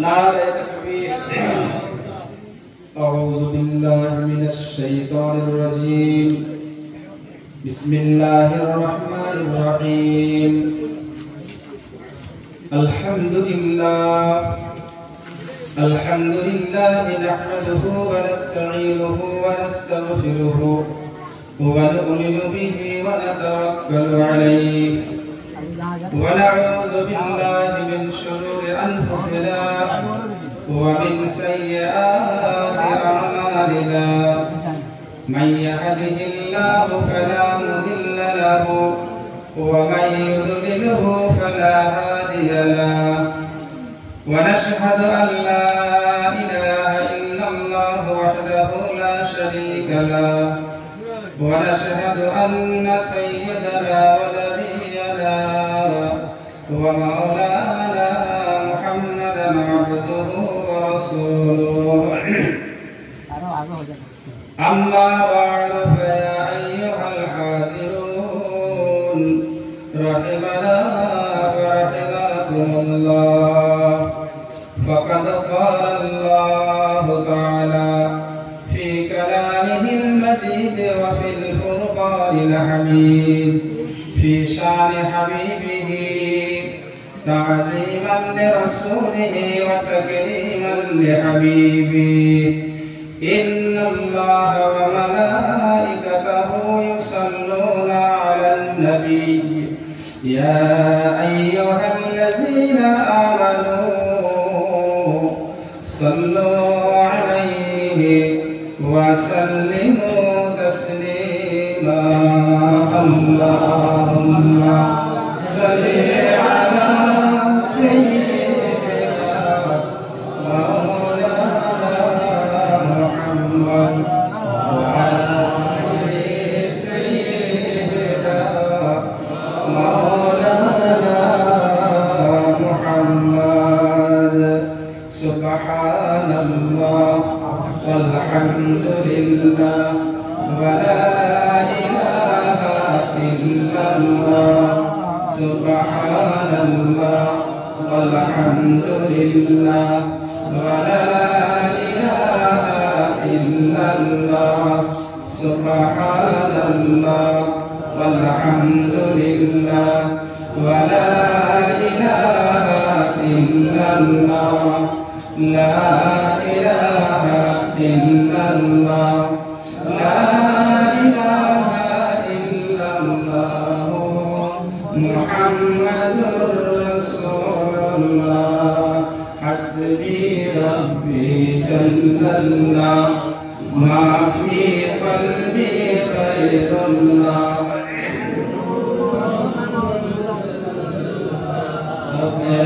नारे तकबीर। अऊज़ु बिल्लाहि मिनश शैतानिर रजीम। बिस्मिल्लाहिर रहमानिर रहीम। अल्हम्दुलिल्लाह नहमदुहु व नस्तईनुहु व नस्तगफिरुहु व नु'मिनु बिहि व नतवक्कलु अलैहि व नऊज़ु बिल्लाहि मिन शुरूरि अनफुसिना व मिन सय्यिआति अअमालिना मन यहदिहिल्लाहु फला मुदिल्ल लहु व मन युद्लिलहु फला हादिय लहु व नशहदु अन ला इलाहा इल्लल्लाहु वहदहु ला शरीका लहु व नशहदु अन्न सय्यदना व नबिyyana व मौलाना मुहम्मदन अब्दुहु व रसूलुहु। अम्मा बअद फया अय्युहल हाज़िरून रहिमना व रहिमकुमुल्लाह। फ़क़द क़ाल अल्लाहु तआला फ़ी कलामिहिल मजीद व फ़िल फ़ुरक़ानिल हमीद फ़ी शानि हबीबिही तअज़ीमन लिरसूलिही व तकरीमन लिहबीबिही। इन्नल्लाह व मलाइकतहु युसल्लूना अलन नबी या अय्युहल्लज़ीना आमनू सल्लू अलैहि व सल्लिमू तस्लीमा। अल्लाहुम्मा सल्लि अला सय्यिदिना मौलाना मुहम्मद व अला आलि सय्यिदिना मौलाना मुहम्मद। सुब्हानल्लाह वल्हम्दुलिल्लाह व ला इलाहा इल्लल्लाह। सुब्हानल्लाह वल्हम्दुलिल्लाह व ला इलाहा इल्लल्लाह। सुब्हानल्लाह वल्हम्दुलिल्लाह व ला इलाहा इल्लल्लाह। ला इलाहा इल्लल्लाह। ला इलाहा इल्लल्लाह मुहम्मदुर रसूलुल्लाह। हस्बी रब्बी जल्लल्लाह मा फी क़ल्बी ग़ैरुल्लाह।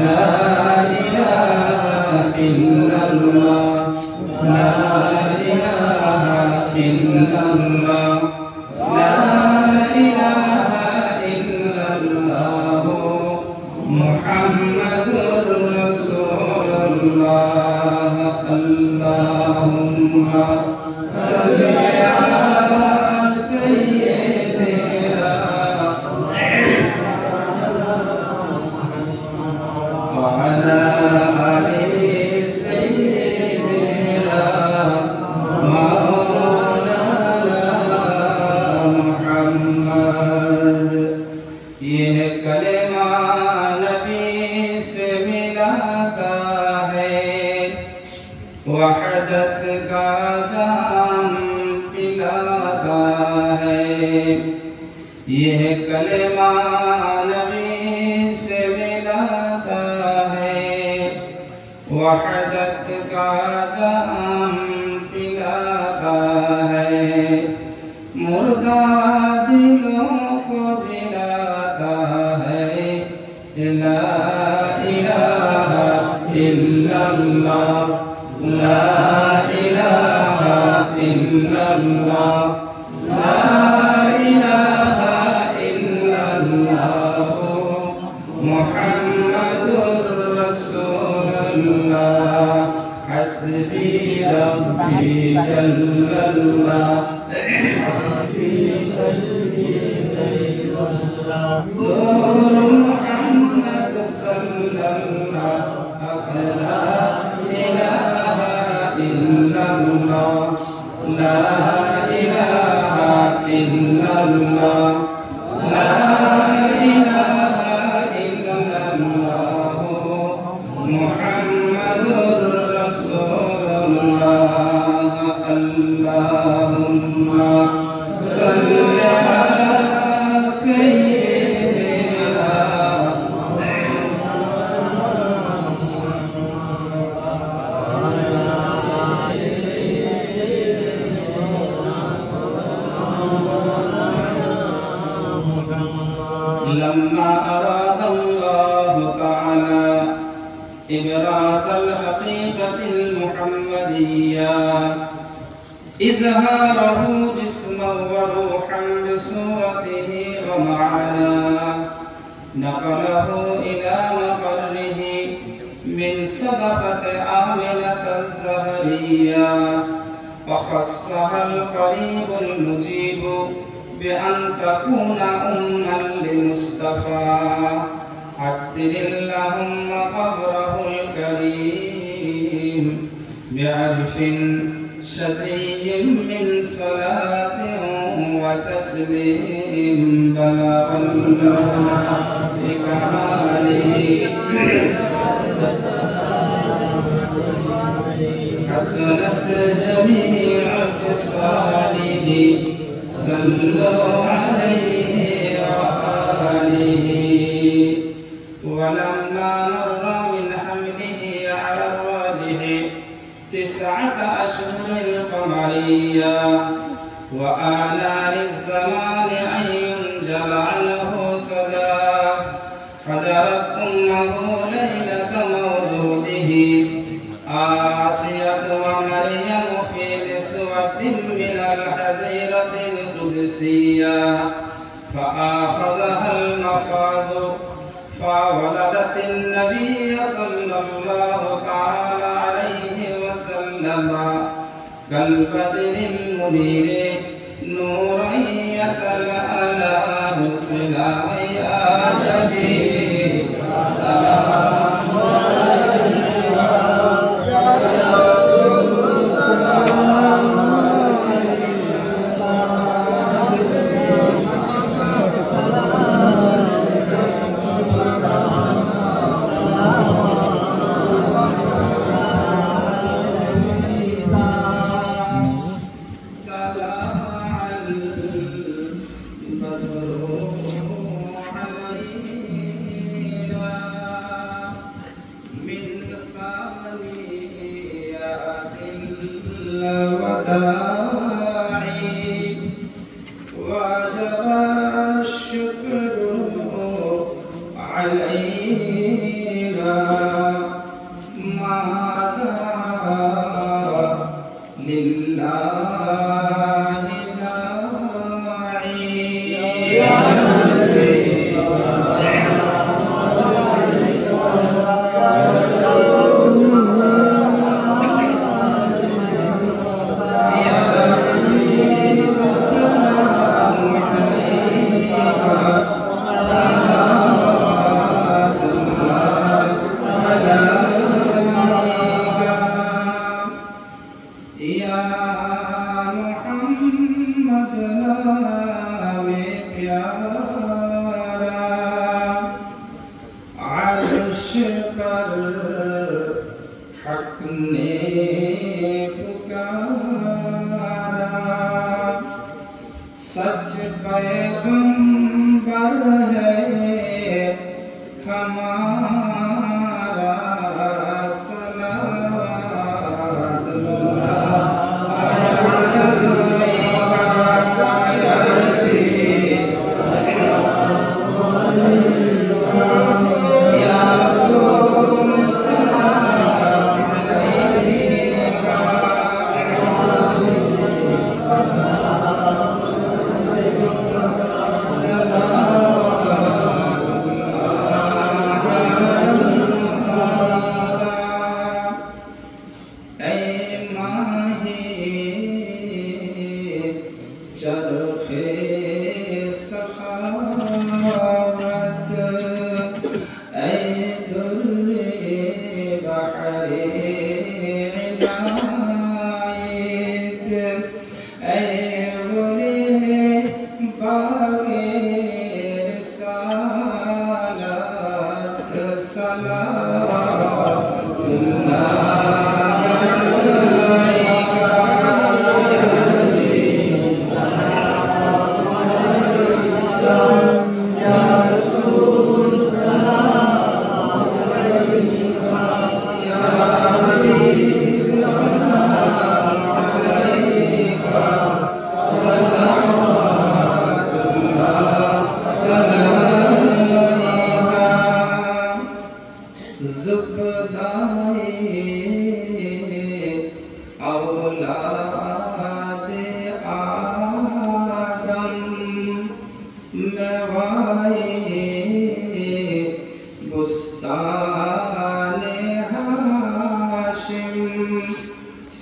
ला इलाहा इल्लल्लाह। ला इलाहा इल्लल्लाह। ला इलाहा इल्लल्लाह मुहम्मदुर रसूलुल्लाह। अल्लाहुम्मा सल्लि अला सय्यिदिना व अला आलि सय्यिदिना मौलाना मुहम्मद। यह कलेमा नबी से मिलाता है, वहदत का जाम पिलाता है। यह कलेमा नबी से मिलाता है, वहदत का जाम पिलाता है। मुर्दा दिलों को जिलाता है। ला इलाहा इल्लल्लाह। ला इलाहा इल्लल्लाह। ला इलाहा इल्लल्लाह मुहम्मदुर रसूलुल्लाह। हस्बी रब्बी जल्लल्लाह नूर मुहम्मद सल्लल्लाहु अलैहि الله لا إله إلا الله لا إله إلا الله محمد رسول الله اللهم صل على سيدنا لما أراد الله تعالى إبراز الحقيقة المحمدية إظهاره جسما وروحا بصورته ومعناه نقله إلى مقره من صدقة آمنة الزهرية وخصها القريب المجيب بأن تكون أما لمصطفى عطر اللهم قبره الكريم بعرف شزي من صلاة وتسليم بلغ الله بكماله حسنت جميع خصاله صلوا عليه وآله ولما مر من حمله على الراجح 9 أشهر القمرية وآلى للزمان أن ينجل عنه صداه حضرت أمه ليلة مولوده آسية ومريم في نسوة من الحزيرة القدسية فآخذها المخاض فولدت النبي صلى الله تعالى عليه وسلم كالبدر المنير نورا يتلألأ صلا يا جبين سلام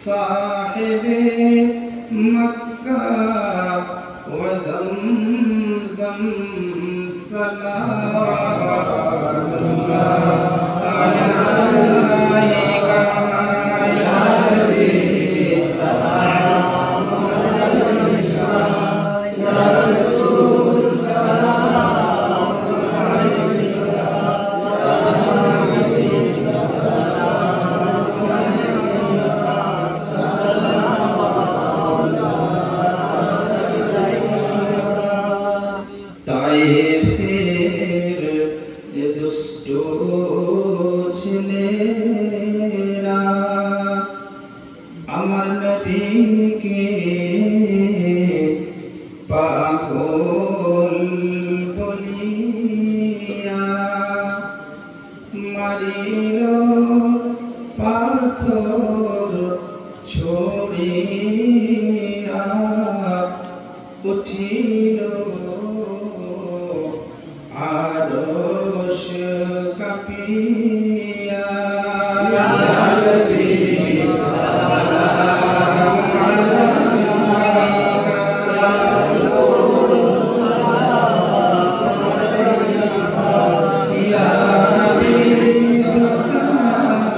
साहिबे मक्का व ज़मज़म सलावतुल्लाह अलैका या नबी सलाम अलैका या रसूल सलाम अलैका ताइफेर ये दुष्टो ছেলেরা আমার নবীকে পাগল বলিয়া মারিল পাথর ছড়িয়া উঠিল আরশ কাঁপিয়া ইয়া নবী সালাম আলাইকা ইয়া রাসূল সালাম আলাইকা ইয়া নবী সালাম আলাইকা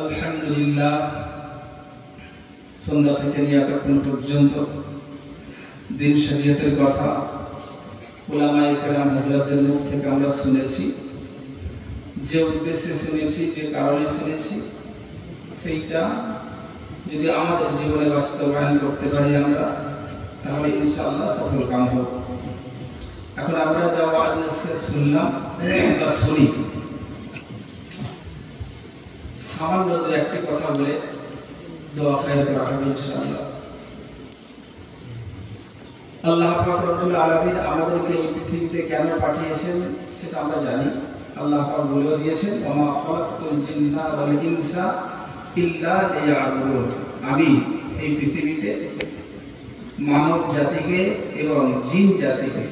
আলহামদুলিল্লাহ সন্ধ্যা থেকে নিয়ে এতক্ষণ পর্যন্ত দিন শরীয়তের কথা উলামায়ে কেরাম হযরতদের মুখ থেকে আমরা শুনেছি। যে উদ্দেশ্যে শুনেছি, যে কারণে শুনেছি, সেইটা যদি আমাদের জীবনে বাস্তবায়ন করতে পারি আমরা, তাহলে ইনশাআল্লাহ সফল কাম হবে। এখন আমরা যা ওয়াজ নসিহত শুনলাম বা শুনি, সামান্য দু একটি কথা বলে দোয়া খায়ের করা হবে ইনশাআল্লাহ। আল্লাহ পাক রব্বুল আলামিন আমাদেরকে এই পৃথিবীতে কেন পাঠিয়েছেন সেটা আমরা জানি। আল্লাহ পাক বলে দিয়েছেন, ওমা খালাকতুল জিন্না ওয়াল ইনসা ইল্লা লিয়াবুদুন। আমি এই পৃথিবীতে মানব জাতিকে এবং জিন জাতিকে,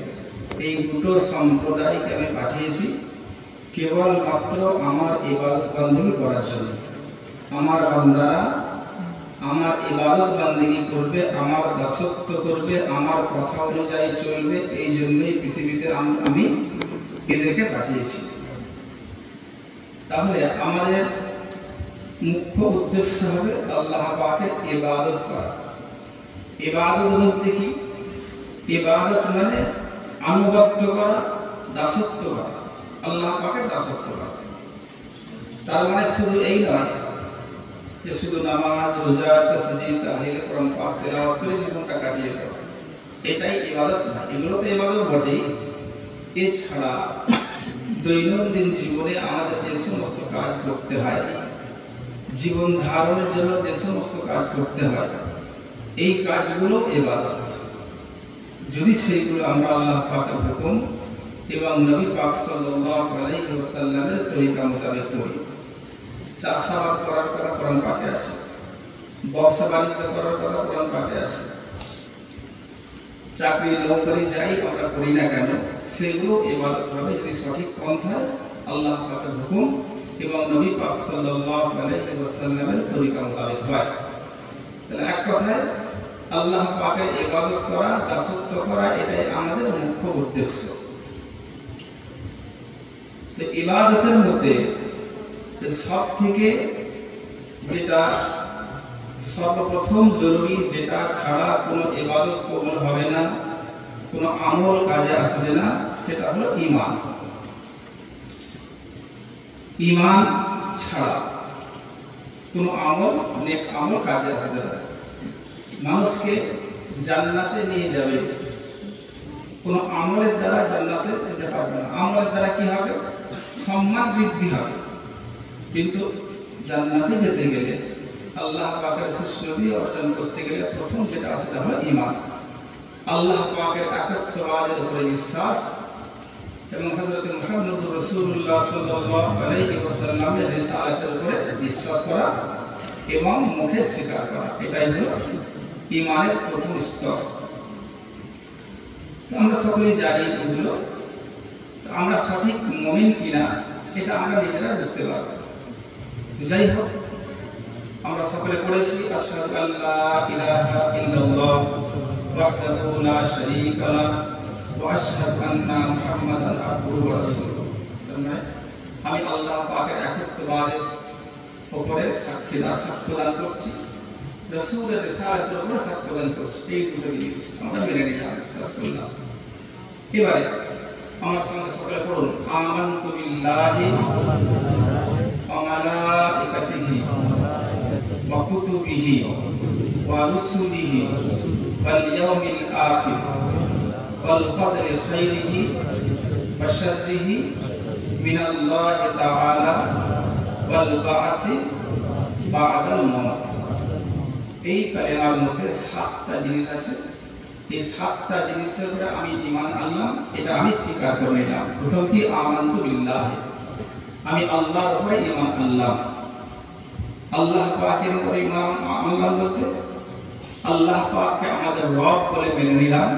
এই দুটো সম্প্রদায়কে আমি পাঠিয়েছি কেবলমাত্র আমার ইবাদত বন্দেগী করার জন্য। আমার বান্দারা আমার ইবাদত বন্দেগী করবে, আমার দাসত্ব করবে, আমার কথা অনুযায়ী চলবে, এই জন্যই পৃথিবীতে আমি এদেরকে পাঠিয়েছি। তাহলে আমাদের মুখ্য উদ্দেশ্য হবে আল্লাহ পাকের ইবাদত করা। ইবাদত বলতে কি? ইবাদত মানে আনুগত্য করা, দাসত্ব করা, আল্লাহ পাকের দাসত্ব করা। তার মানে শুধু এই নয় যে শুধু নামাজ, রোজা, তাসবিহ, তাহলিল, কোরআন পাক তেলাওয়াত করে জীবনটা কাটিয়ে দেওয়া, এটাই ইবাদত না। এগুলো তো ইবাদত বটেই। এছাড়া দৈনন্দিন জীবনে আমাদের যে সমস্ত কাজ করতে হয়, জীবন ধারণের জন্য যে সমস্ত কাজ করতে হয়, এই কাজগুলো ইবাদত। যদি সেইগুলো আমরা আল্লাহ পাকের হুকুম এবং নবী পাক সাল্লাল্লাহু আলাইহি ওয়াসাল্লামের তরিকা মোতাবেক করি। চাষাবাদ করার কথা কোরআন পাকে আছে, ব্যবসা বাণিজ্য করার কথা কোরআন পাকে আছে, চাকরি নৌকরি যাই আমরা করি না কেন, সেগুলো ইবাদত হবে যদি সঠিক পন্থায় আল্লাহ পাকের হুকুম এবং নবী পাক সাল্লাল্লাহু আলাইহি ওয়াসাল্লামের তরিকা মোতাবেক হয়। তাহলে এক কথায় আল্লাহ পাকের ইবাদত করা, দাসত্ব করা, এটাই আমাদের মুখ্য উদ্দেশ্য। ইবাদতের মধ্যে সব থেকে যেটা সর্বপ্রথম জরুরি যেটা ছাড়া কোনো ইবাদত কবুল হবে না, কোনো আমল কাজে আসবে না, সেটা হলো ঈমান। ঈমান ছাড়া কোনো আমল, নেক আমল কাজে আসবে না। মানুষকে জান্নাতে নিয়ে যাবে, কোনো আমলের দ্বারা জান্নাতে যেতে পারবে না। আমলের দ্বারা কি হবে? সম্মান বৃদ্ধি হবে, কিন্তু জান্নাতে যেতে গেলে, আল্লাহ পাকের খুশনবী অর্জন করতে গেলে প্রথম যেটা আছে সেটা হলো ঈমান। আল্লাহ পাকের একাত্মবাদের উপরে বিশ্বাস এবং হযরত মুহাম্মদুর রাসূলুল্লাহ সাল্লাল্লাহু আলাইহি ওয়াসাল্লামের রিসালাতের উপরে বিশ্বাস করা এবং মুখে স্বীকার করা, এটাই হলো ঈমানের প্রথম স্তর। আমরা সকলেই জানি এগুলো, আমরা সঠিক মুমিন কিনা এটা আমরা নিজেরা বুঝতে পারব। যাই হোক, আমরা সকলে পড়েছি আশহাদু আল্লা ইলাহা ইল্লাল্লাহ ওয়াহদাহু লা শারীকা লাহু ওয়া আশহাদু আন্না মুহাম্মাদান আবদুহু ওয়া রাসূলুহু। আমি আল্লাহ পাকের একত্ববাদের উপরে সাক্ষ্যদান করছি, রাসূলের রিসালাতের উপরে সাক্ষ্যদান করছি। এই দুটো জিনিস আমরা মেনে নিলাম, বিশ্বাস করলাম। এবারে আমার সঙ্গে সকলে পড়ুন, আমানতু বিল্লাহি ওয়া মালাইকাতিহি ওয়া কুতুবিহি ওয়া রুসুলিহি ওয়াল ইয়াউমিল আখির ওয়াল কদরি খাইরিহি ওয়া শাররিহি মিনাল্লাহি তাআলা ওয়াল বা'সি বা'দাল মাউত। এই কালেমার মধ্যে 7টা জিনিস আছে। এই 7টা জিনিসের উপরে আমি ঈমান আনলাম, এটা আমি স্বীকার করে নিলাম। প্রথম কি? আমানতু বিল্লাহি, আমি আল্লাহর উপরে ঈমান আনলাম। আল্লাহ পাকের উপরে ঈমান আনলাম বলতে আল্লাহ পাককে আমাদের রব বলে মেনে নিলাম,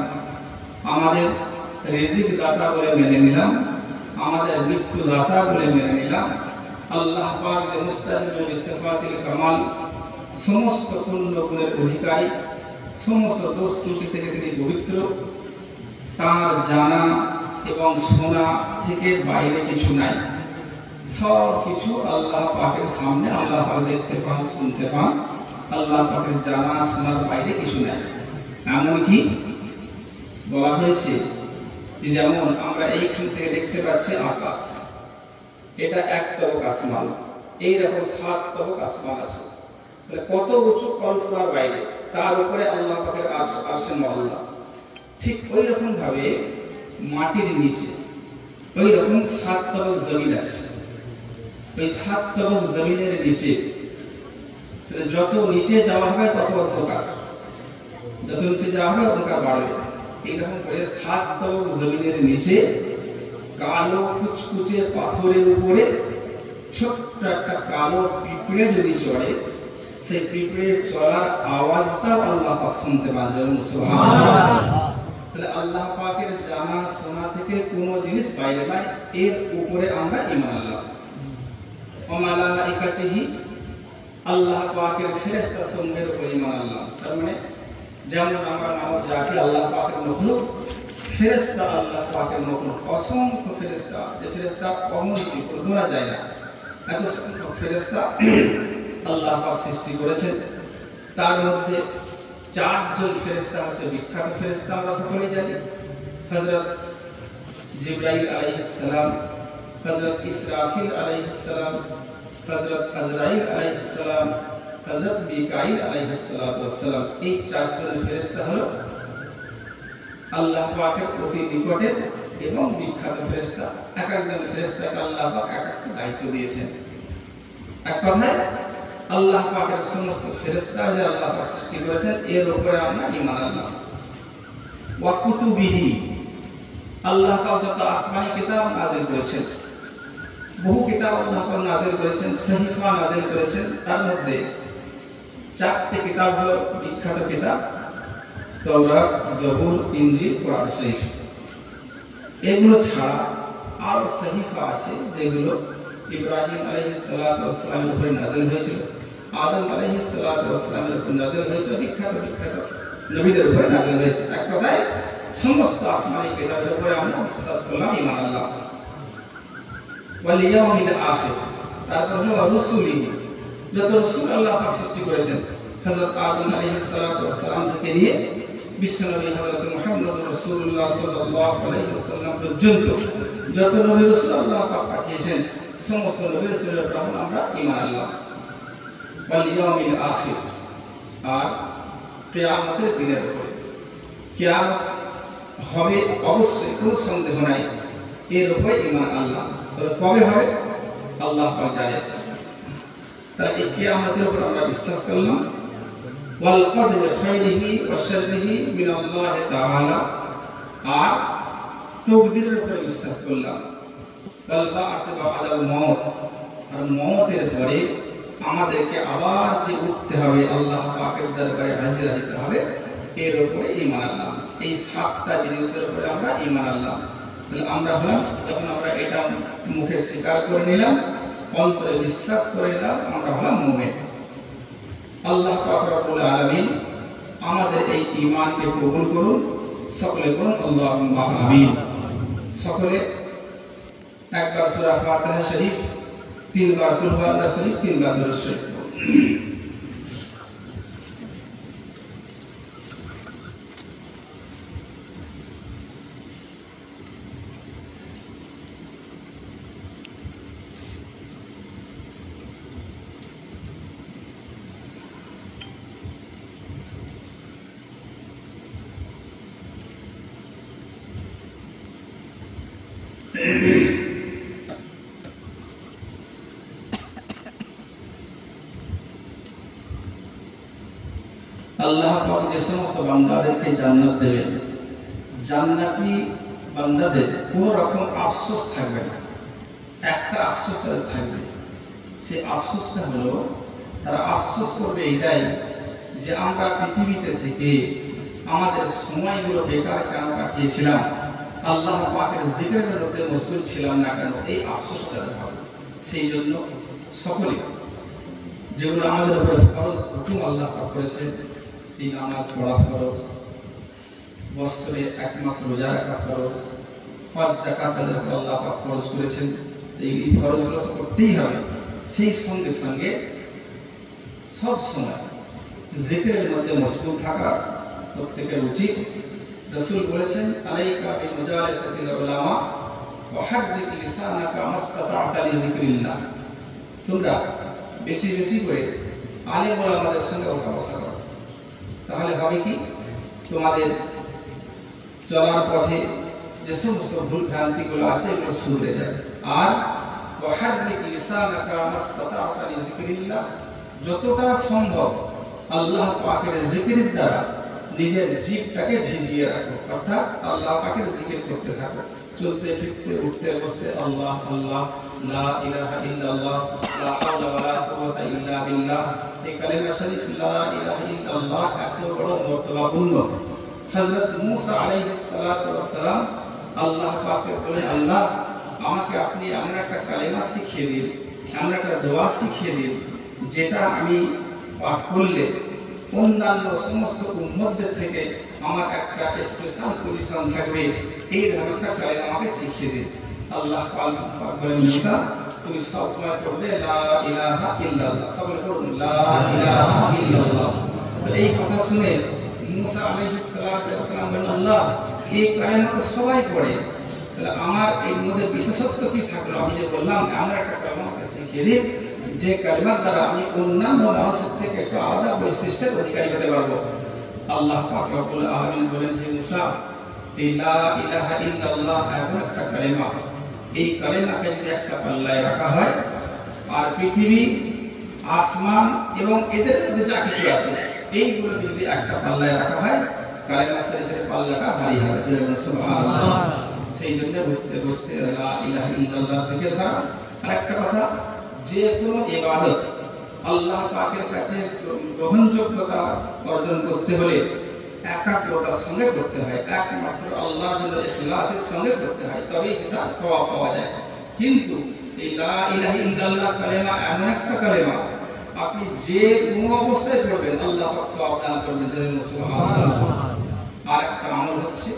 আমাদের রিজিক দাতা বলে মেনে নিলাম, আমাদের মৃত্যু দাতা বলে মেনে নিলাম। আল্লাহ পাক যে মুস্তাজিবুল বিসিফাতিল কামাল, সমস্ত পূর্ণ গুণের অধিকারী, সমস্ত দোষ ত্রুটি থেকে তিনি পবিত্র, তার জানা এবং শোনা থেকে বাইরে কিছু নাই। সব কিছু আল্লাহ পাকের সামনে, আল্লাহ পাক দেখতে পান, শুনতে পান। আল্লাহ পাকের জানা শোনার বাইরে কিছু নাই। এমনকি বলা হয়েছে যে যেমন আমরা এইখান থেকে দেখতে পাচ্ছি আকাশ, এটা এক তবক আসমান, এইরকম 7 তবক আসমান আছে। তাহলে কত উঁচু, কল্পনার বাইরে। তার উপরে আল্লাহ পাকের আরশে মহল্লা। ঠিক ওই রকম ভাবে মাটির নিচে ওই রকম 7 তবক জমিন আছে। ওই 7 তবক জমিনের নিচে যত নিচে যাওয়া হবে তত অন্ধকার, যত নিচে যাওয়া হবে অন্ধকার বাড়বে। এইরকম করে 7 তবক জমিনের নিচে কালো কুচকুচে পাথরের উপরে ছোট্ট একটা কালো পিঁপড়ে যদি চড়ে, সেই পিঁপড়ে চলার আওয়াজটাও আল্লাহ পাক শুনতে পান। সুবহানাল্লাহ। তাহলে আল্লাহ পাকের জানা শোনা থেকে কোনো জিনিস বাইরে নাই, এর উপরে আমরা ঈমান আনলাম। ওয়া মালাইকাতিহি, আল্লাহ পাকের ফেরেশতা সমূহের উপরে ঈমান আনলাম। তার মানে যেমন আমরা নাম যাকে আল্লাহ পাকের মখলুক, ফেরেশতা আল্লাহ পাকের মখলুক, অসংখ্য ফেরেশতা, যে ফেরেশতা অগণিত, গোনা যায় না, এত সংখ্যক ফেরেশতা আল্লাহ পাক সৃষ্টি করেছেন। তার মধ্যে 4 জন ফেরেশতা হচ্ছে বিখ্যাত ফেরেশতা, আমরা সকলেই জানি। হযরত জিবরাইল আলাইহিস সালাম, হযরত ইসরাফিল আলাইহিস সালাম, হযরত আজরাইল আলাইহিস সালাম, হযরত মিকাইল আলাইহিস সালাম। এই 4 জন ফেরেশতা হলো আল্লাহ পাকের অতি নিকটের এবং বিখ্যাত ফেরেশতা। এক একজন ফেরেশতাকে আল্লাহ পাক এক একটা দায়িত্ব দিয়েছেন। এক কথায় আল্লাহ পাকের সমস্ত ফেরেশতা যে আল্লাহ পাক সৃষ্টি করেছেন, এর উপরে আমরা ঈমান আনলাম। ওয়া কুতুবিহি, আল্লাহ পাক যত আসমানি কিতাব নাযিল করেছেন, বহু কিতাব আল্লাহ পাক নাযিল করেছেন, সহিফা নাযিল করেছেন। তার মধ্যে 4টি কিতাব হলো বিখ্যাত কিতাব, তাওরাত, জবুর, ইনজিল, কোরআন শরীফ। এগুলো ছাড়া আরো সহিফা আছে, যেগুলো ইব্রাহিম আলাইহিস সালাতু ওয়াস সালামের উপরে নাযিল হয়েছিল, আদম আলাইহিস সালাতু ওয়াস সালামের উপরে নাযিল হয়েছিল, বিখ্যাত নবীদের উপরে নাযিল হয়েছে। এক কথায় সমস্ত আসমানি কিতাবের উপরে আমরা বিশ্বাস করলাম, ঈমান আনলাম। ওয়াল ইয়াউমিল আখির, তারপর হলো রসুলিহি, যত রাসূল আল্লাহ পাক সৃষ্টি করেছেন, হযরত আদম আলাইহিস সালাতু ওয়াস সালাম থেকে নিয়ে বিশ্বনবী হযরত মুহাম্মদ রাসূলুল্লাহ সাল্লাল্লাহু আলাইহি ওয়াসাল্লাম পর্যন্ত যত নবী রাসূল আল্লাহ পাক পাঠিয়েছেন সমস্ত নবী রাসূলের উপর আমরা ঈমান আনলাম। ওয়াল ইয়াউমিল আখির, আর কিয়ামতের দিনের উপর, কিয়ামত হবে অবশ্যই, কোনো সন্দেহ নাই, এর উপরে ঈমান আনলাম। তবে কবে হবে আল্লাহ পাক জানেন। তাই এই কিয়ামতের উপর আমরা বিশ্বাস করলাম। ওয়াল কদরি খাইরিহি ওয়া শাররিহি মিনাল্লাহ তাআলা, আর তাকদীরের উপর বিশ্বাস করলাম। ওয়াল বা'স বা'দাল মাউত, আর মওতের পরে আমাদেরকে আবার যে উঠতে হবে, আল্লাহ পাকের দরবারে হাজির হতে হবে, এর উপরে ঈমান আনলাম। এই সাতটা জিনিসের উপরে আমরা ঈমান আনলাম। তাহলে আমরা হলাম, যখন আমরা এটা মুখে স্বীকার করে নিলাম, অন্তরে বিশ্বাস করে নিলাম, আমরা হলাম মুমিন। আল্লাহ পাক রব্বুল আলামিন আমাদের এই ঈমানকে কবুল করুন। সকলে বলুন আল্লাহুম্মা আমিন। সকলে একবার সূরা ফাতিহা শরীফ, তিনবার কুল হুয়াল্লাহ শরীফ, তিনবার দুরূদ শরীফ। আল্লাহ পাক যে সমস্ত বান্দাদেরকে জান্নাত দেবেন, জান্নাতি বান্দাদের কোনো রকম আফসোস থাকবে না। একটা আফসোস তাদের থাকবে, সেই আফসোসটা হলো তারা আফসোস করবে এটাই যে আমরা পৃথিবীতে থেকে আমাদের সময়গুলো বেকার কেন কাটিয়েছিলাম, আল্লাহ পাকের জিকিরের মধ্যে মশগুল ছিলাম না কেন, এই আফসোস তাদের হবে। সেই জন্য সকলে যেগুলো আমাদের উপরে ফরজ হুকুম আল্লাহ পাক করেছেন, এই নামাজ পড়া ফরজ, বছরে 1 মাস রোজা রাখা ফরজ, 5 যাকাত যাদের উপর আল্লাহ পাক ফরজ করেছেন, এই ফরজগুলো তো করতেই হবে। সেই সঙ্গে সঙ্গে সব সময় জিকিরের মধ্যে মশগুল থাকা প্রত্যেকের উচিত। রাসূল বলেছেন, আলাইকা বিমুজালাসাতিল উলামা ওয়া হাররিক লিসানাকা মাসতাতা'তা লিযিকরিল্লাহ, তোমরা বেশি বেশি করে আলেম ওলামাদের সঙ্গে ওঠা বসা করো। তাহলে হবে কি, তোমাদের চলার পথে যে সমস্ত ভুল ভ্রান্তিগুলো আছে এগুলো শুধরে যাবে। আর ওয়া হাররিক লিসানাকা মাসতাতা'তা লিযিকরিল্লাহ, যতটা সম্ভব আল্লাহ পাকের জিকিরের দ্বারা নিজের জিহ্বাটাকে ভিজিয়ে রাখো, অর্থাৎ আল্লাহ পাকের জিকির করতে থাকো। চলতে ফিরতে উঠতে বসতে আল্লাহ আল্লাহ, লা ইলাহা ইল্লাল্লাহ, লা হাওলা ওয়ালা কুওয়াতা ইল্লা বিল্লাহ। এই কালেমা শরীফ লা ইলাহা ইল্লাল্লাহ এত বড় মর্তবাপূর্ণ। হযরত মূসা আলাইহিস সালাতু ওয়াস সালাম আল্লাহ পাককে বলেন, আল্লাহ আমাকে আপনি এমন একটা কালেমা শিখিয়ে দিন, এমন একটা দোয়া শিখিয়ে দিন, যেটা আমি পাঠ করলে অন্যান্য সমস্ত উম্মতদের থেকে আমার একটা স্পেশাল পজিশন থাকবে, এই ধরনের একটা কালেমা আমাকে শিখিয়ে দিন। আল্লাহ পাক বলেন, মূসা তুমি সব সময় পড়বে লা ইলাহা ইল্লাল্লাহ, সকলে পড়ুন লা ইলাহা ইল্লাল্লাহ। তো এই কথা শুনে মূসা আলাইহিস সালাতু ওয়াস সালাম বলেন, আল্লাহ এই কালেমা তো সবাই পড়ে, তাহলে আমার এর মধ্যে বিশেষত্ব কি থাকলো? আমি যে বললাম আমরা একটা কালেমা আমাকে শিখিয়ে দিন, যে কালেমার দ্বারা আমি অন্যান্য মানুষের থেকে একটা আলাদা বৈশিষ্ট্যের অধিকারী হতে পারবো। আল্লাহ পাক রব্বুল আলামিন বলেন, হে মূসা এই লা ইলাহা ইল্লাল্লাহ এমন একটা কালেমা, এই কালেমাকে যদি একটা পাল্লায় রাখা হয়, আর পৃথিবী আসমান এবং এদের মধ্যে যা কিছু আছে এইগুলো যদি একটা পাল্লায় রাখা হয়, কালেমা শরীফের পাল্লাটা ভারী হবে। সুবহানাল্লাহ। সেই জন্য উঠতে বসতে লা ইলাহা ইল্লাল্লাহ জিকির করা। আরেকটা কথা, যে কোনো ইবাদত আল্লাহ পাকের কাছে গ্রহণযোগ্যতা অর্জন করতে হলে একাগ্রতার সঙ্গে করতে হয়, একমাত্র আল্লাহর জন্য ইখলাসের সঙ্গে করতে হয়, তবেই সেটা সওয়াব পাওয়া যায়। কিন্তু এই লা ইলাহা ইল্লাল্লাহ কালেমা এমন একটা কালেমা, আপনি যে কোনো অবস্থায় পড়বেন আল্লাহ পাক সওয়াব দান করবেন। সুবহানাল্লাহ। আর একটা আমল হচ্ছে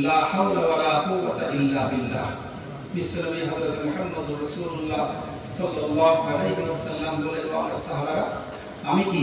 লা হাওলা ওয়ালা কুওয়াতা ইল্লা বিল্লাহ। বিশ্বনবী হযরত মুহাম্মদ রাসূলুল্লাহ সাল্লাল্লাহু আলাইহি ওয়াসাল্লাম বলেন, আমার সাহাবারা আমি কি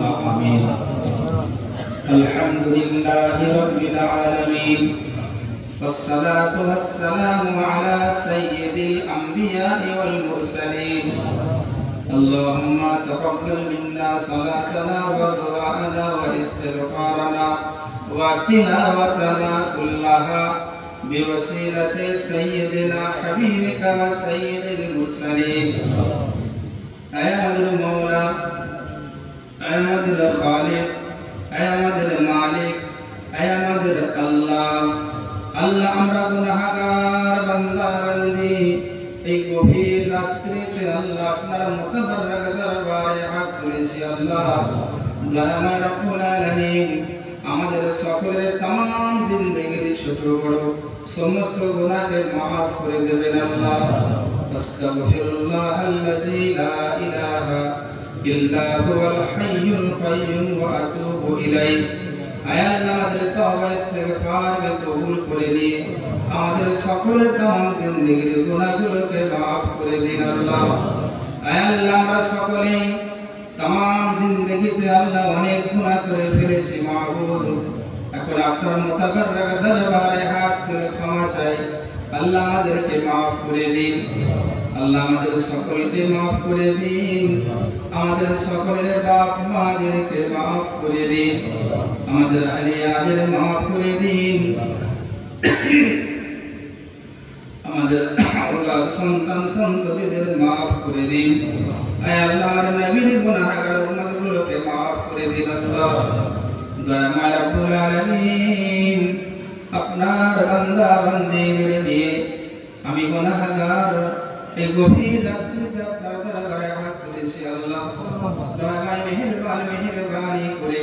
آمين الحمد لله رب العالمين والصلاة والسلام على سيد الأنبياء والمرسلين اللهم تقبل منا صلاتنا ودعاءنا واستغفارنا وتلاوتنا كلها بوسيلة سيدنا حبيبك وسيد المرسلين أيا مدر المولى أيا مدر الخالق أيا مدر المالك أيا مدر الله আল্লাহ আমরা গুনাহগার বান্দা বান্দি এই গভীর রাত্রিতে আল্লাহ আপনার মুতাবারক দরবারে হাত তুলেছি আল্লাহ দয়াময় রব্বুল আলামিন আমাদের সকলের तमाम জিন্দেগির ছোট বড় সমস্ত গুনাহকে maaf করে দেবেন আল্লাহ আস্তাগফিরুল্লাহ আল্লাযী লা ইলাহা ইল্লা হুয়াল হাইয়ুল কাইয়্যুম ওয়া আতুবু ইলাইহি আয় আল্লাহ আমাদের তওবা ইস্তেগফারকে কবুল করে নিয়ে আমাদের সকলের तमाम জিন্দেগির গুনাহগুলোকে maaf করে দিন আল্লাহ আয় আল্লাহ আমরা সকলেই तमाम জিন্দেগিতে আল্লাহ অনেক গুনাহ করে ফেলেছি মাবুদ এখন আপনার মুতাবারক দরবারে হাত তুলে ক্ষমা চাই আল্লাহ আমাদেরকে maaf করে দিন আল্লাহ আমাদের সকলকে maaf করে দিন আমাদের সকলের বাপ মাদেরকে maaf করে দিন আমাদের আলিয়াদের maaf করে দিন আমাদের আওলাদ সন্তান সন্ততিদের maaf করে দিন আয় আল্লাহর নবীর গুনাহগার উম্মতগুলোকে maaf করে দিন আল্লাহ দয়াময় রব্বুল আলামিন আপনার বান্দা বান্দীদের নিয়ে আমি গুনাহগার এই গভীর রাত্রিতে আপনার দরবারে হাত তুলেছি আল্লাহ দয়াময় মেহেরবানি করে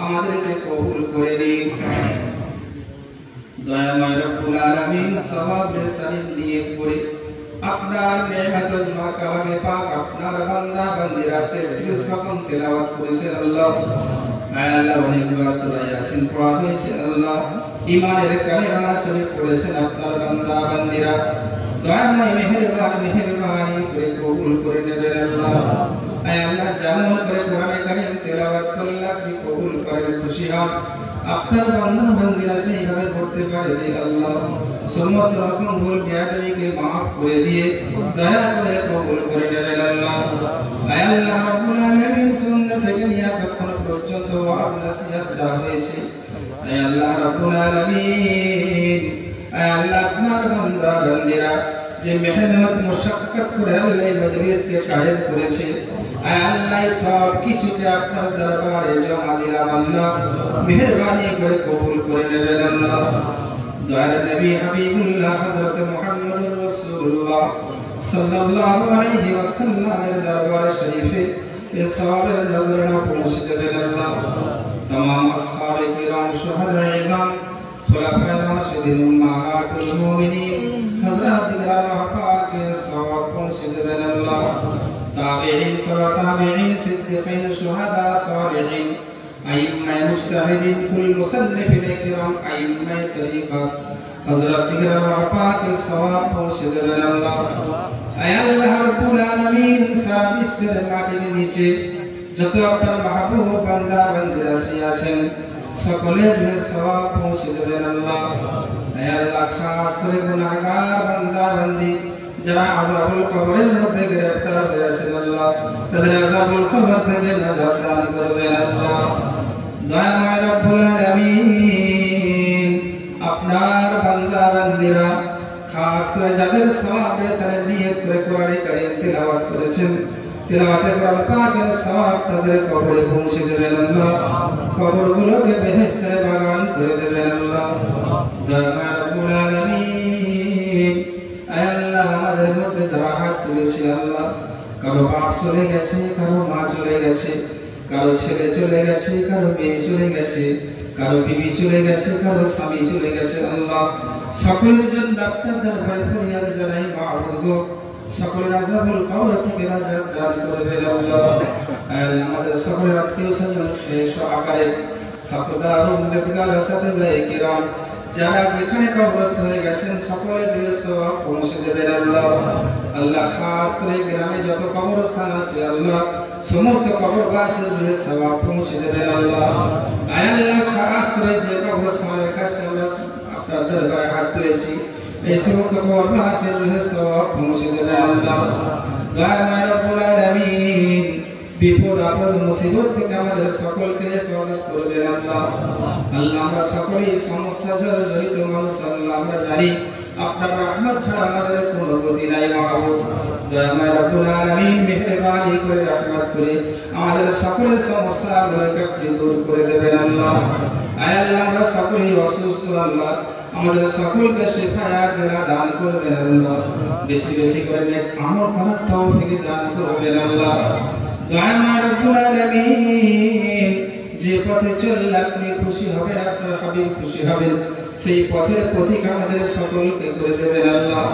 আমাদেরকে কবুল করে দিন দয়াময় রব্বুল আলামিন সওয়াবের সারিন নিয়ত করে আপনার নেয়ামত জমা কালামে পাক আপনার বান্দা বান্দীরা তেলাওয়াত যখন তেলাওয়াত করেছে আল্লাহ আল্লাহ অনেকবার সূরা ইয়াসিন পড়া হয়েছে আল্লাহ ঈমানের কালিমা শরীফ পড়েছেন আপনার বান্দা বান্দীরা দয়াময় মেহেরবানি করে কবুল করে নেবেন আল্লাহ আয় আল্লাহ যেমন করে কোরআনে কারীম তেলাওয়াত করলে আপনি কবুল করেন খুশি হন আপনার বান্দা বান্দীরা সেইভাবে পড়তে পারে আল্লাহ সমস্ত রকম ভুল বেয়াদবিকে maaf করে দিয়ে দয়া করে কবুল করে নেবেন আল্লাহ আয় আল্লাহ রাব্বুল আলামিন সুন্নাত থেকে নিয়ে তখন পর্যন্ত ওয়াজ নসিহত যা হয়েছে আয় আল্লাহ রাব্বুল আলামিন আয় আল্লাহ আপনার বান্দা বান্দীরা যে মেহনত মুশাক্কাত করে আল্লাহ এই মজলিসকে কায়েম করেছে আয় আল্লাহ সব কিছুকে আপনার দরবারে জমা দিলাম আল্লাহ মেহেরবানি করে কবুল করে নেবেন আল্লাহ দয়ার নবী হাবিবুল্লাহ হযরত মুহাম্মদুর রাসূলুল্লাহ সাল্লাল্লাহু আলাইহি ওয়াসাল্লামের দরবার শরীফে এই সওয়াবের নজরানা পৌঁছে দেবেন আল্লাহ तमाम আসহাবে কিরাম শুহাদায়ে ইজম খুলাফায়ে রাশিদিন উম্মাহাতুল মুমিনিন হযরত কিরাম পাকে সওয়াব পৌঁছে দেবেন আল্লাহ তাবিঈন তাবিঈন সিদ্দিকিন শুহাদা সালিহিন আইম্মা মুজতাহিদিন কুল মুসান্নিফিন কিরাম আইম্মা তরিকাত হযরত কিরাম পাকে সওয়াব পৌঁছে দেবেন আল্লাহ আয় আল্লাহ রাব্বুল আলামিন সাবিসের মাটির নিচে যত আপনার মাহবুব বান্দা বান্দীরা আছেন সকলের সওয়াব পৌঁছে দেবেন আল্লাহ আয় আল্লাহ খাস করে গুনাহগার বান্দা বান্দী যারা আযাবুল কবরের মধ্যে গ্রেফতার হয়ে আছেন আল্লাহ তাদের আযাবুল কবর থেকে নাজাত দান করবেন আল্লাহ দয়াময় রব্বুল আলামিন আপনার বান্দা বান্দীরা খাস করে যাদের সওয়াবের সাথে নিয়ত করে কোরআনে কারীম তেলাওয়াত করেছেন তেলাওয়াতের পর পাকের সওয়াব তাদের কবরে পৌঁছে দেবেন আল্লাহ কবরগুলোকে বেহেশতের বাগান করে দেবেন আল্লাহ দয়াময় রব্বুল আলামিন আয় আল্লাহ আমাদের মধ্যে যারা হাত তুলেছে আল্লাহ কারো বাপ চলে গেছে কারো মা চলে গেছে কারো ছেলে চলে গেছে কারো মেয়ে চলে গেছে কারো বিবি চলে গেছে কারো স্বামী চলে গেছে আল্লাহ সকলের জন্য আপনার দরবারে ফরিয়াদ জানাই মাবুদ সকলের আযাবুল কবর থেকে নাজাত দান করবেন আল্লাহ আমাদের সকলের আত্মীয় স্বজন সহকারে হকদার উম্মতগার সাথে কিরাম যারা যেখানে কবরস্থ হয়ে গেছেন সকলের দিলে সওয়াব পৌঁছে দেবেন আল্লাহ। আল্লাহ খাস করে গ্রামে যত কবরস্থান আছে আল্লাহ সমস্ত কবরবাসীর দিলে সওয়াব পৌঁছে দেবেন আল্লাহ। আল্লাহ খাস করে যে কবরস্থানের কাছে আমরা আপনার দরবারে হাত তুলেছি এই সমস্ত কবরবাসীর দিলে সওয়াব পৌঁছে দেবেন আল্লাহ। দয়াময় রব্বুল আলামিন বিপদ আপদ মুসিবত থেকে আমাদের সকলকে হেফাজত করবেন আল্লাহ। আল্লাহ আমরা সকলেই সমস্যা জড়িত মানুষ আল্লাহ আমরা জানি আপনার রহমত ছাড়া আমাদের কোনো গতি নাই মাহবুব। দয়াময় রব্বুল আলামিন মেহেরবানি করে রহমত করে আমাদের সকলের সমস্যাগুলোকে আপনি দূর করে দেবেন আল্লাহ। আয় আল্লাহ আমরা সকলেই অসুস্থ আল্লাহ আমাদের সকলকে শিফায়ে আজলা দান করবেন আল্লাহ। বেশি বেশি করে নেক আমল করার তৌফিক দান করবেন আল্লাহ। দয়াময় রব্বুল আলামিন যে পথে চললে আপনি খুশি হবেন আপনার হাবিব খুশি হবেন সেই পথের পথিক আমাদের সকলকে করে দেবেন আল্লাহ।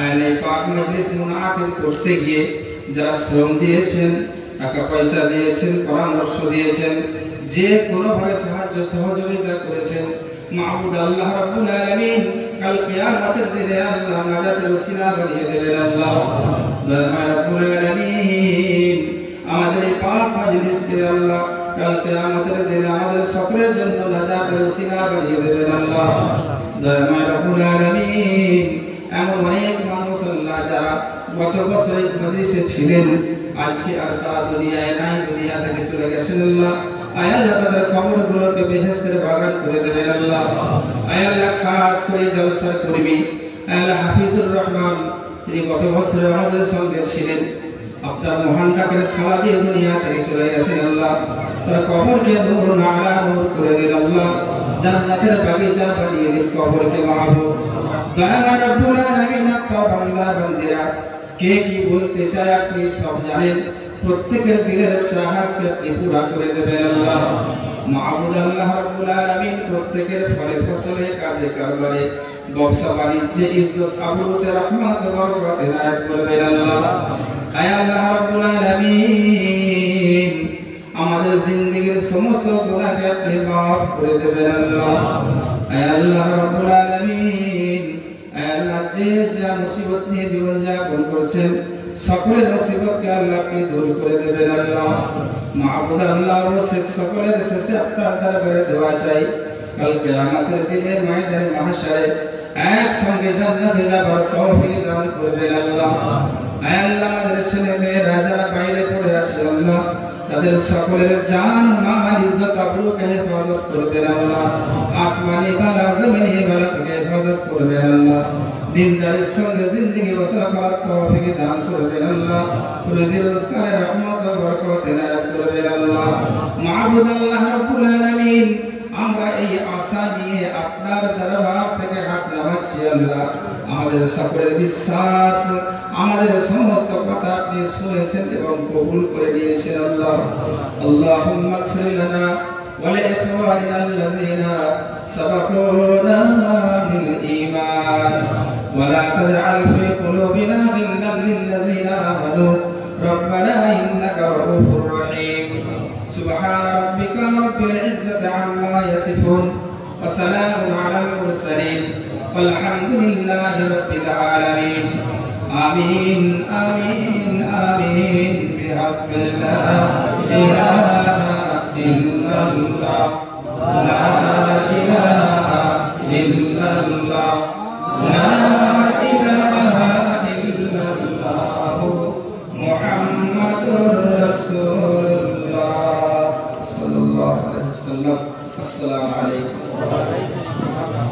আলে পাক মজলিস মুনাফিদ করতে গিয়ে যারা শ্রম দিয়েছেন টাকা পয়সা দিয়েছেন পরামর্শ দিয়েছেন যে কোনো ভাবে সাহায্য সহযোগিতা করেছেন মাহবুব আল্লাহ রাব্বুল আলামিন কাল কিয়ামতের দিনে আল্লাহ নাজাতের ওসিলা বানিয়ে দেবেন আল্লাহ। দয়াময় রব্বুল আলামিন আমাদের এই পাক মজলিসকে আল্লাহ কাল কিয়ামতের দিনে আমাদের সকলের জন্য নাজাতের ওসিলা বানিয়ে দেবেন আল্লাহ। দয়াময় রব্বুল আলামিন এমন অনেক মানুষ আল্লাহ যারা গত বছর এই মজলিসে ছিলেন আজকে আর তারা দুনিয়ায় নাই দুনিয়া থেকে চলে গেছেন আল্লাহ। আয় আল্লাহ তাদের কবরগুলোকে বেহেশতের বাগান করে দেবেন আল্লাহ। আয় আল্লাহ খাস করে জলসার কর্মী আল্লাহ হাফিজুর রহমান তিনি গত বছর আমাদের সঙ্গে ছিলেন আপনার মহান ডাকের সাড়া দিয়ে দুনিয়া থেকে চলে গেছেন আল্লাহ। তার কবরকে নূর নারা নূর করে দিন আল্লাহ। জান্নাতের বাগিচা বানিয়ে দিন কবরকে মাহবুব। দয়াময় রব্বুল আলামিন আপনার বান্দা বান্দিরা কে কি বলতে চায় আপনি সব জানেন প্রত্যেকের দিলের চাহাতকে আপনি পুরা করে দেবেন আল্লাহ। মাহবুব আল্লাহ রাব্বুল আলামিন প্রত্যেকের ফলে ফসলে কাজে কারবারে ব্যবসা বাণিজ্যে ইজ্জত আবরুতে রহমত বরকত ইনায়াত করবেন আল্লাহ। আয় আল্লাহ রাব্বুল আলামিন আমাদের জিন্দেগীর সমস্ত গুনাহকে আপনি মাফ করে দেবেন আল্লাহ। আয় আল্লাহ রাব্বুল আলামিন আয় আল্লাহ যে যা মুসিবত নিয়ে জীবন যাপন করছেন সকলের মুসিবতকে আল্লাহ আপনি দূর করে দেবেন আল্লাহ। মাহবুব আল্লাহ শেষ সকলের শেষে আপনার দরবারে দোয়া চাই কাল কিয়ামতের দিনে ময়দানে মাহশারে একসঙ্গে জান্নাতে যাবার তৌফিক দান করবেন আল্লাহ। আয় আল্লাহ আমাদের ছেলে মেয়েরা যারা বাইরে পড়ে আছে আল্লাহ তাদের সকলের জান মাল ইজ্জত আবরুকে হেফাজত করবেন আল্লাহ। আসমানি বালা জমিনি বালাকে হেফাজত করবেন আল্লাহ। দিনদারির সঙ্গে জিন্দেগি বসর করার তৌফিক দান করবেন আল্লাহ। রুজি রোজগারে রহমত ও বরকত ইনায়াত করবেন আল্লাহ। মাহবুব আল্লাহ রাব্বুল আলামিন আমরা এই আশা নিয়ে আপনার দরবার থেকে হাত নামাচ্ছি আল্লাহ। আমাদের সকলের বিশ্বাস আমাদের সমস্ত কথা আপনি শুনেছেন এবং কবুল করে নিয়েছেন আল্লাহ। আল্লাহুম্মা ইগফির লানা ওয়া লিইখওয়ানিনা আল্লাযীনা সাবাকুনা বিল ঈমান ওয়া লা তাজআল ফী কুলুবিনা গিল্লান লিল্লাযীনা আমানু রব্বানা ইন্নাকা রাউফুর রহিম। সুবহান রাব্বিকা রাব্বিল ইজ্জাতি আম্মা ইয়াসিফুন ওয়া সালামুন আলাল মুরসালিন ওয়ালহামদুলিল্লাহি রাব্বিল আলামিন। আমিন আমিন আমিন বিহাক্কি লা ইলাহা ইল্লাল্লাহ লা ইলাহা ইল্লাল্লাহ লা ইলাহা ইল্লাল্লাহ মুহাম্মাদুর রাসূলুল্লাহ সাল্লাল্লাহু আলাইহি ওয়াসাল্লাম। আসসালামু আলাইকুম ওয়া রাহমাতুল্লাহ।